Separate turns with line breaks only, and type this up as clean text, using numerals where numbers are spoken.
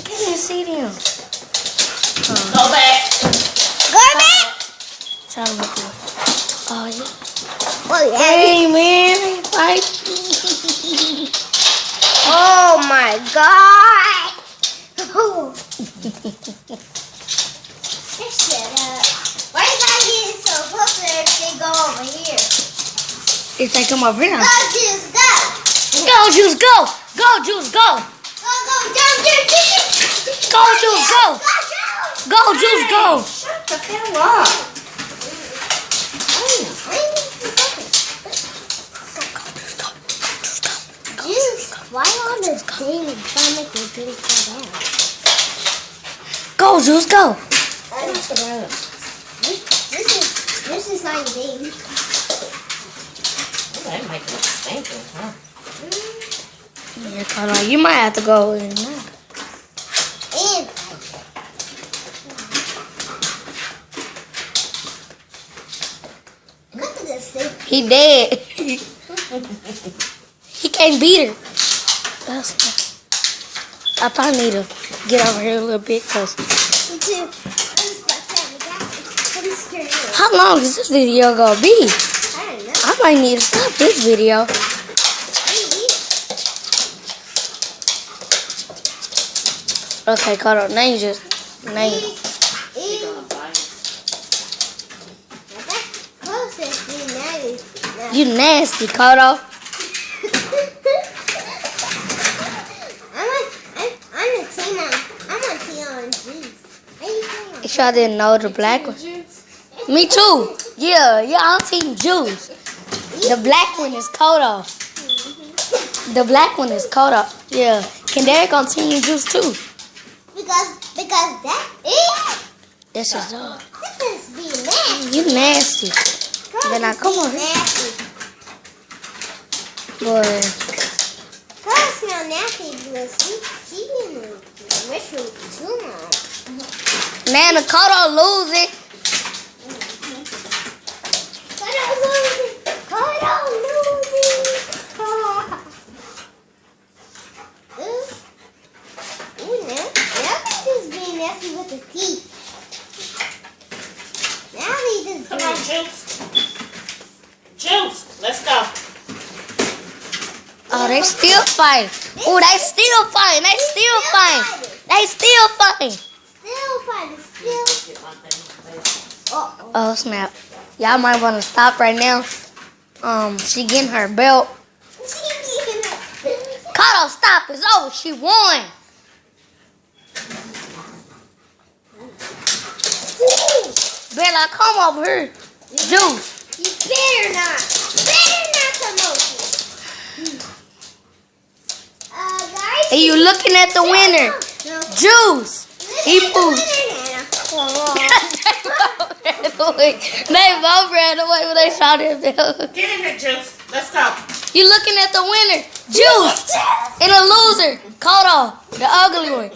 can't see them.
Go back.
Go back.
Try to look good. Oh, yeah.
Oh, yeah.
Hey, man. They fight.
Oh, my God. Oh. Shut up. Why you gotta get so close to if they go over here?
If they come over here.
Go, Juice, go.
Go, Juice, go. Go, Juice, go.
Go, jump, Juice.
Go, Juice, go. Go, Juice, go.
Shut the hell up.
Juice, why all this daily trying to make me really fall down?
Go, Juice, go.
This is not daily.
That might be stinking, huh?
Yeah, Carla, you might have to go in now.
And look at this thing.
He dead. He can't beat her. I probably need to get over here a little bit because
Me too.
how long is this video gonna be?
I don't know.
I might need to stop this video. Okay, Carla, now you just name. You nasty, Carla.
I'm a tea on juice.
You sure I didn't know the black one? Me too. Yeah, I'm team juice. The black one is Kodo. The black one is Kodo. Yeah. Can Derek on team juice too?
Because that is
This is all.
this is being nasty.
You nasty. Then I come on.
Nasty.
Boy.
Girl smell nasty because she didn't ritual too long.
Man, the Kodo lose it.
With his teeth. Now he just
Come on, Juice. Juice, let's go.
Oh, they still fighting. Oh, they still fighting. They still fighting. They still fighting.
Still fighting. Still. Uh-oh.
Oh, snap. Y'all might want to stop right now. She getting her belt. Kodo, stop. It's over. She won. Bella, come over here. Juice.
You better not. Better not come over here. Guys.
Are you looking at the winner?
No.
Juice. He moved. They both ran away when they saw their belt.
Get in here, Juice. Let's go.
You looking at the winner? Juice. And a loser. Kodo, the ugly one.